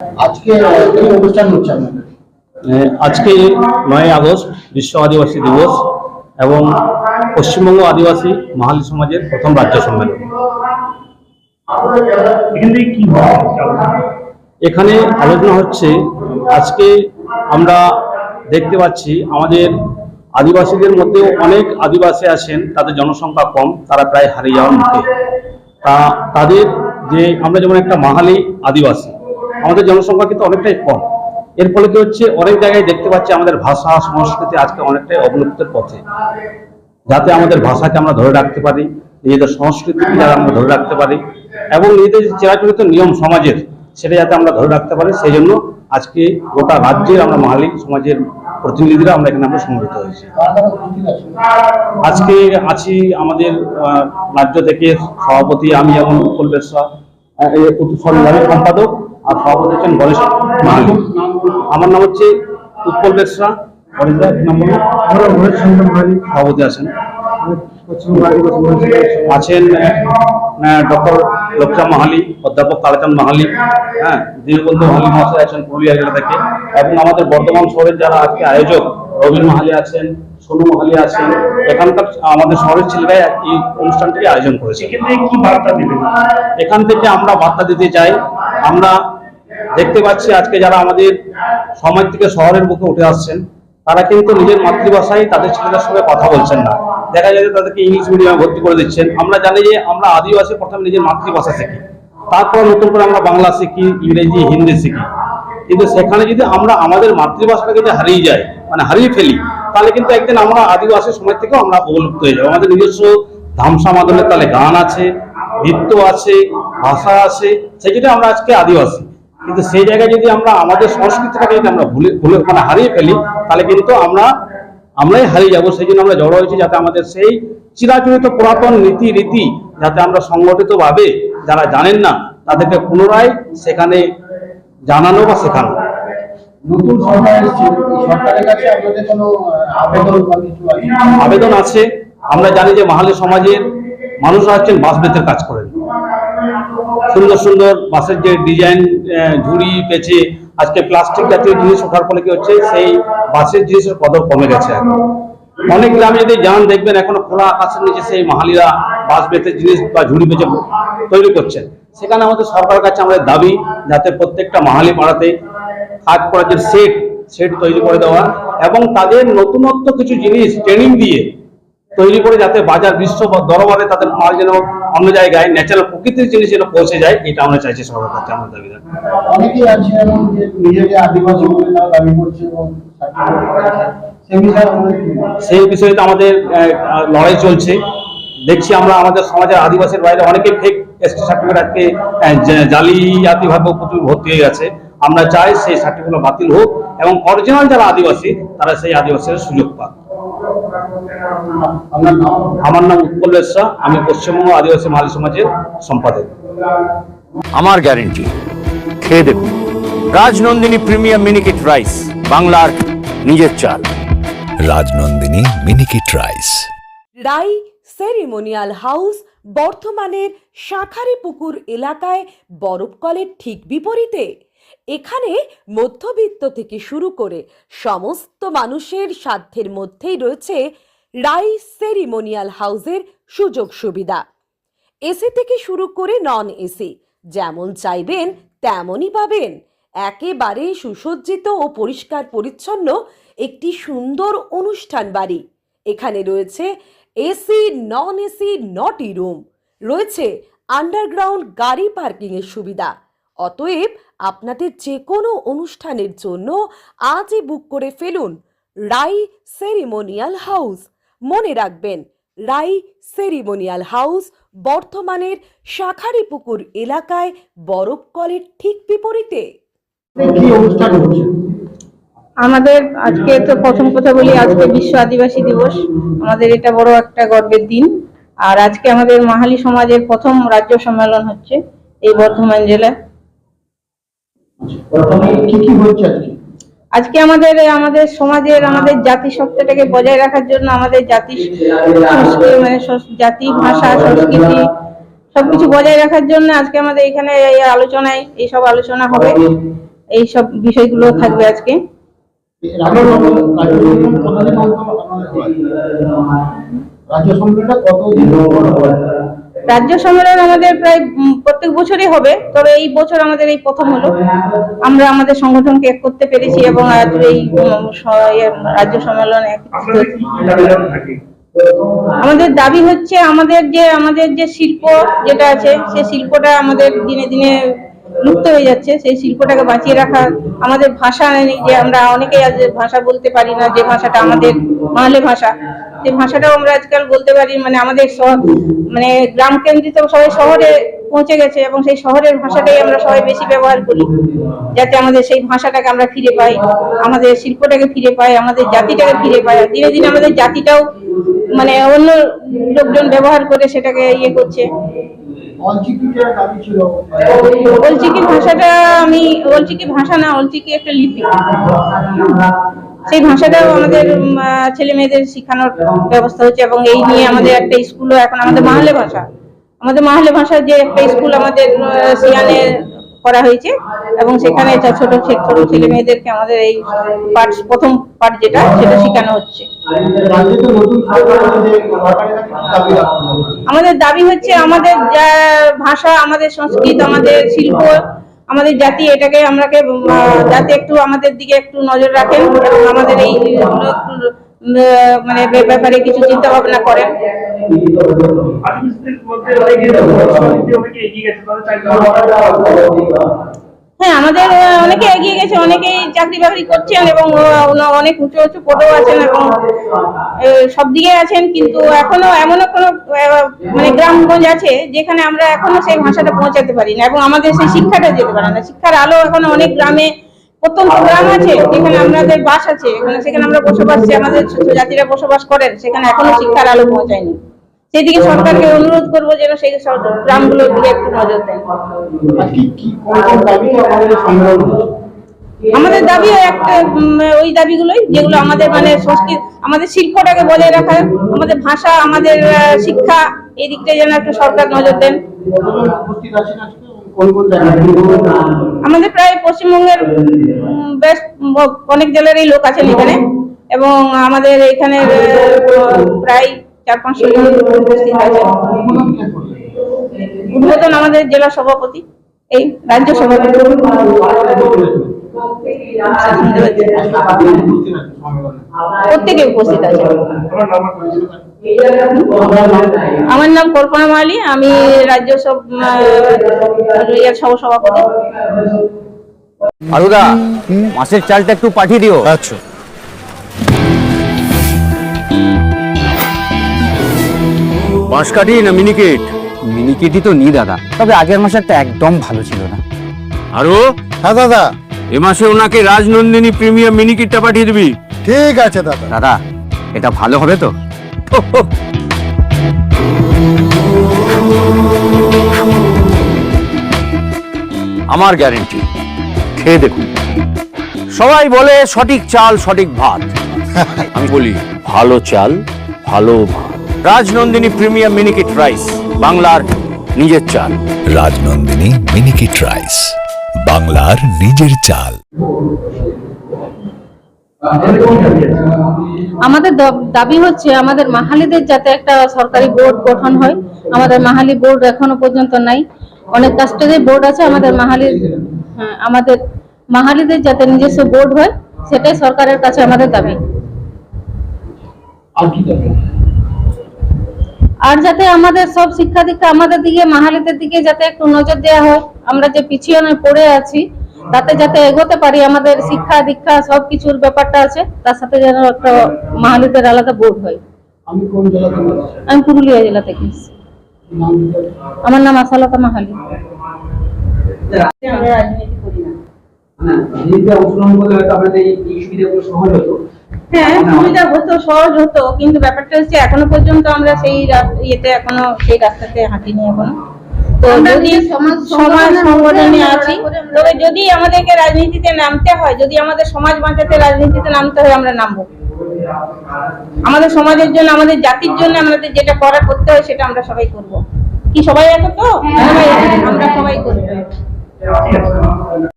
আজকে এই অনুষ্ঠান হচ্ছে আপনাদের? আজকে 9 আগস্ট বিশ্ব আদিবাসী দিবস এবং পশ্চিমবঙ্গ আদিবাসী মাহালি সমাজের প্রথম রাজ্য সম্মেলন। এখানে আলোচনা হচ্ছে, আজকে আমরা দেখতে পাচ্ছি আমাদের আদিবাসীদের মধ্যেও অনেক আদিবাসী আছেন, তাদের জনসংখ্যা কম, তারা প্রায় হারিয়ে যাওয়ার মুখে। তাদের যে আমরা যেমন একটা মাহালি আদিবাসী, আমাদের জনসংখ্যা কিন্তু অনেকটাই কম। এর ফলে কি হচ্ছে, অনেক জায়গায় দেখতে পাচ্ছি আমাদের ভাষা সংস্কৃতি আজকে অনেকটাই অবলুপ্তের পথে। যাতে আমাদের ভাষাকে আমরা ধরে রাখতে পারি, নিজেদের সংস্কৃতিকে যাতে আমরা ধরে রাখতে পারি এবং নিজেদের যে চিরাচরিত নিয়ম সমাজের সেটা যাতে আমরা ধরে রাখতে পারি, সেই জন্য আজকে গোটা রাজ্যের আমরা মাহালি সমাজের প্রতিনিধিরা আমরা এখানে আমরা সমবেত হয়েছি। আজকে আছি আমাদের রাজ্য থেকে সভাপতি, আমি যেমন উৎপল বেসরা সম্পাদক, আর সভাপতি হচ্ছেন গণেশ মাহালি। আমার নাম হচ্ছে উৎপল বেসরা, সভাপতি আছেন ডক্টর লক্ষা মাহালি, অধ্যাপক কালাচাঁদ মাহালি, দীনবন্ধু মাহালি মহাশয় আছেন পুরুলিয়া জেলা থেকে, এবং আমাদের বর্ধমান শহরের যারা আজকে আয়োজক রবীন মাহালি আছেন, সোনু মাহালি আছেন, এখানকার আমাদের শহরের ছেলেরা এই অনুষ্ঠানটি আয়োজন করেছে। কি বার্তা দিবেন? এখান থেকে আমরা বার্তা দিতে চাই, আমরা দেখতে পাচ্ছি আজকে যারা আমাদের সমাজ থেকে শহরের বুকে উঠে আসছেন, তারা কিন্তু নিজের মাতৃভাষায় তাদের ছেলেদের সঙ্গে কথা বলছেন না। দেখা যায় যে তাদেরকে ইংলিশ মিডিয়ামে ভর্তি করে দিচ্ছেন। আমরা জানি যে আমরা আদিবাসী প্রথমে নিজের মাতৃভাষা শিখি, তারপর নতুন করে আমরা বাংলা শিখি, ইংরেজি, হিন্দি শিখি। কিন্তু সেখানে যদি আমরা আমাদের মাতৃভাষাটাকে যদি হারিয়ে যাই, মানে হারিয়ে ফেলি, তাহলে কিন্তু একদিন আমরা আদিবাসী সমাজ থেকেও আমরা অবলুপ্ত হয়ে যাবো। আমাদের নিজস্ব ধামসা মাদলের তালে গান আছে, নৃত্য আছে, ভাষা আছে, সেটা আমরা আজকে আদিবাসী। কিন্তু সেই জায়গায় যদি আমরা আমাদের সংস্কৃতিটাকে যদি আমরা মানে হারিয়ে ফেলি, তাহলে কিন্তু আমরাই হারিয়ে যাবো। সেই জন্য আমরা জড়ো হয়েছি, যাতে আমাদের সেই চিরাচরিত পুরাতন নীতি রীতি যাতে আমরা সংগঠিত ভাবে যারা জানেন না তাদেরকে পুনরায় সেখানে জানানো বা শেখানো। নতুন সরকারের কাছে আপনাদের কোনো আবেদন আছে। আমরা জানি যে মাহালি সমাজের মানুষরা হচ্ছেন বাঁশ বেতের কাজ করেন, সুন্দর সুন্দর বাঁশের যে ডিজাইন, ঝুড়ি, পেঁচে, আজকে প্লাস্টিক জাতীয় জিনিস ওঠার ফলে কি হচ্ছে, সেই বাঁশের জিনিসের কদর কমে গেছে। অনেক গ্রামে যদি যান, দেখবেন এখনো খোলা আকাশের নিচে সেই মাহালিরা বাঁশ বেতের জিনিস বা ঝুড়ি পেঁচে তৈরি করছেন। সেখানে আমাদের সরকারের কাছে আমাদের দাবি, যাতে প্রত্যেকটা মাহালি পাড়াতে কাজ করার যে সেট তৈরি করে দেওয়া, এবং তাদের নতুনত্ব কিছু জিনিস ট্রেনিং দিয়ে তৈরি করে যাতে বাজার বিশ্ব দরবারে তাদের মাল যেন অন্য জায়গায় ন্যাচারাল প্রকৃতির জিনিস যেন পৌঁছে যায়, এটা আমরা চাইছি সবার কাছে। আমার দাবি অনেকেই আছে এমন যে নিজেকে আদিবাসী বলে তারা দাবি করছে, এবং সেই বিষয়ে তো আমাদের লড়াই চলছে। দেখছি আমরা আমাদের সমাজের আদিবাসীর বাইরে অনেকে ফেক এসটি সার্টিফিকেট আজকে জালিয়াতিভাবে প্রচুর ভর্তি হয়ে গেছে। আমরা চাই সেই সার্টিফিকেট বাতিল হোক এবং অরিজিনাল যারা আদিবাসী তারা সেই আদিবাসীর সুযোগ পাক। আমার নাম উৎপল বেসরা, আমি পশ্চিমবঙ্গ আদিবাসী মাহালি সমাজের সম্পাদক। আমার গ্যারেন্টি, খেয়ে দেখুন রাজনন্দিনী প্রিমিয়াম মিনিকেট রাইস, বাংলার নিজের চাল। রাজনন্দিনী মিনিকেট রাইস। রাই সেরিমোনিয়াল হাউস বর্ধমানের শাঁখারীপুকুর এলাকায় বরফকলের ঠিক বিপরীতে। এখানে মধ্যবিত্ত থেকে শুরু করে সমস্ত মানুষের সাধ্যের মধ্যেই রয়েছে রাই সেরিমোনিয়াল হাউসের সুযোগ সুবিধা। এসি থেকে শুরু করে নন এসি, যেমন চাইবেন তেমনই পাবেন। একেবারে সুসজ্জিত ও পরিষ্কার পরিচ্ছন্ন একটি সুন্দর অনুষ্ঠান বাড়ি। এখানে রয়েছে এসি, নন এসি, নটি রুম, রয়েছে আন্ডারগ্রাউন্ড গাড়ি পার্কিংয়ের সুবিধা। অতএব আপনাদের যে কোনো অনুষ্ঠানের জন্য আজই বুক করে ফেলুন রাই সেরিমোনিয়াল হাউস। মনে রাখবেন, রাই সেরিমোনিয়াল হাউস বর্ধমানের শাঁখারীপুকুর এলাকায় বরফকলের ঠিক বিপরীতে। আমাদের আজকে তো প্রথম কথা বলি, আজকে বিশ্ব আদিবাসী দিবস। আমাদের এটা বড় একটা গর্বের দিন। আর আজকে আমাদের মাহালি সমাজের প্রথম রাজ্য সম্মেলন হচ্ছে এই বর্ধমান জেলায়। আজকে আমাদের সমাজের আমাদের জাতিসত্তাটাকে বজায় রাখার জন্য আমাদের জাতি ভাষা সংস্কৃতি সবকিছু বজায় রাখার জন্য আজকে আমাদের এখানে এই আলোচনায় এইসব আলোচনা হবে, এই সব বিষয়গুলো থাকবে আজকে। রাজ্য সম্মেলনটা কতদিন রাজ্য সম্মেলন আমাদের প্রায় প্রত্যেক বছরই হবে, তবে এই বছর আমাদের এই প্রথম হলো। আমরা আমাদের সংগঠনকে এক করতে পেরেছি এবং আজ এই রাজ্য সম্মেলনে আমাদের দাবি হচ্ছে আমাদের যে শিল্প যেটা আছে সেই শিল্পটা আমাদের দিনে দিনে লুপ্ত হয়ে যাচ্ছে, সেই শিল্পটাকে বাঁচিয়ে রাখা। আমাদের ভাষা যে আমরা অনেকেই আজ ভাষা বলতে পারি না, যে ভাষাটা আমাদের বাংলা ভাষা, সেই ভাষাটাও আমরা আজকাল বলতে পারি। মানে আমাদের মানে গ্রাম কেন্দ্রিত সবাই শহরে পৌঁছে গেছে এবং সেই শহরের ভাষাটাই আমরা সবাই বেশি ব্যবহার করি, যাতে আমাদের সেই ভাষাটাকে আমরা ফিরে পাই, আমাদের শিল্পটাকে ফিরে পাই, আমাদের জাতিটাকে ফিরে পাই। দিনে দিনে আমাদের জাতিটাও মানে অন্য লোকজন ব্যবহার করে সেটাকে ইয়ে করছে। অলচিকি ভাষাটা অলচিকি ভাষা না, অলচিকি একটা লিপি, সেই ভাষাটাও আমাদের ছেলে মেয়েদের শেখানোর ব্যবস্থা হচ্ছে এবং এই নিয়ে আমাদের একটা স্কুলও এখন আমাদের মাহলে ভাষার যে একটা স্কুল আমাদের সিয়ানে করা হয়েছে এবং সেখানে ছোট ছোট ছেলে মেয়েদেরকে আমাদের এই প্রথম পাঠ যেটা সেটা শেখানো হচ্ছে। আমাদের দাবি হচ্ছে আমাদের যা ভাষা, আমাদের সংস্কৃতি, আমাদের শিল্প, আমাদের জাতি, এটাকে যাতে একটু আমাদের দিকে একটু নজর রাখেন এবং আমাদের এই মানে ব্যাপারে কিছু চিন্তা ভাবনা করেন। হ্যাঁ, আমাদের অনেকে এগিয়ে গেছে, অনেকেই চাকরি বাকরি করছেন এবং অনেক উঁচু উঁচু পদেও আছেন এবং সব দিকে আছেন, কিন্তু এখনো এমনও কোনো মানে গ্রামগঞ্জ আছে যেখানে আমরা এখনো সেই ভাষাটা পৌঁছাতে পারি না এবং আমাদের সেই শিক্ষাটা যেতে পারে না। শিক্ষার আলো এখনো অনেক গ্রামে, প্রত্যন্ত গ্রাম আছে যেখানে আমাদের বাস আছে, সেখানে আমরা বসবাস, আমাদের জাতিরা বসবাস করেন, সেখানে এখনো শিক্ষার আলো পৌঁছায়নি। সেদিকে সরকারকে অনুরোধ করবো যেন সেই গ্রামগুলোর দিকে একটু নজর দেন। আমাদের দাবি একটা ওই দাবিগুলোই যেগুলো আমাদের মানে সংস্কৃতি, আমাদের শিল্পটাকে বজায় রাখা, আমাদের ভাষা, আমাদের শিক্ষা, এই দিকটা যেন একটু সরকার নজর দেন। আমাদের প্রায় পশ্চিমবঙ্গের বেশ অনেক জেলারই লোক আছেন এখানে এবং আমাদের এখানে প্রায় 4-500 জন উপস্থিত আছেন। উদ্বোধন আমাদের জেলা সভাপতি, এই রাজ্য সভাপতি, প্রত্যেকে উপস্থিত আছে। আমার নাম কল্পনা মালি, আমি রাজ্য সভাপতি। আলুদা, মাছের চালটা একটু পাঠিয়ে দিও। আচ্ছা। বাঁশকাঠি না মিনিকেট? মিনিকেটই তো নি দাদা, তবে আগের মাসেরটা একদম ভালো ছিল না। আরো হ্যাঁ দাদা, এ মাসে ওনাকে রাজনন্দিনী প্রিমিয়াম মিনিকেটটা পাঠিয়ে দিবি। ঠিক আছে দাদা। দাদা, এটা ভালো হবে তো? আমার গ্যারেন্টি, খেয়ে দেখুন। সবাই বলে সঠিক চাল সঠিক ভাত, আমি বলি ভালো চাল ভালো ভাত। রাজনন্দিনী প্রিমিয়াম মিনিকেট রাইস, বাংলার নিজের চাল। রাজনন্দিনী মিনিকেট রাইস, বাংলার নিজের চাল। আমাদের দাবি হচ্ছে আমাদের মাহালিদের যাতে একটা সরকারি বোর্ড গঠন হয়। আমাদের মাহালি বোর্ড এখনো পর্যন্ত নাই, অনেক কাস্টের বোর্ড আছে, আমাদের মাহালিদের যাতে নিজস্ব বোর্ড হয়, সেটাই সরকারের কাছে আমাদের দাবি। আর যাতে আমাদের সব শিক্ষা দীক্ষা আমাদের দিকে, মাহালিদের দিকে যাতে একটু নজর দেওয়া হয়। আমরা যে পিছিয়ে পড়ে আছি তাতে যাতে এগোতে পারি, আমাদের শিক্ষা দীক্ষা সবকিছুর ব্যাপারটা আছে, তার সাথে যেন একটা মাহালিদের আলাদা বোর্ড হয়। আমি পুরুলিয়া জেলা থেকে। আমার নাম আশালতা মাহালি। আমরা রাজনীতি করি না। হ্যাঁ, সুবিধা হতো, সহজ হতো, কিন্তু ব্যাপারটা হচ্ছে এখনো পর্যন্ত আমরা সেই এখনো সেই রাস্তাতে হাঁটিনি এখনো। তো যদি সমাজ সংগঠনে আছি, তবে যদি আমাদেরকে রাজনীতিতে নামতে হয়, যদি আমাদের সমাজ বাঁচাতে রাজনীতিতে নামতে হয়, আমরা নামবো। আমাদের সমাজের জন্য, আমাদের জাতির জন্য আমাদের যেটা করতে হয় সেটা আমরা সবাই করব। কি সবাই আছে তো? আমরা সবাই করি।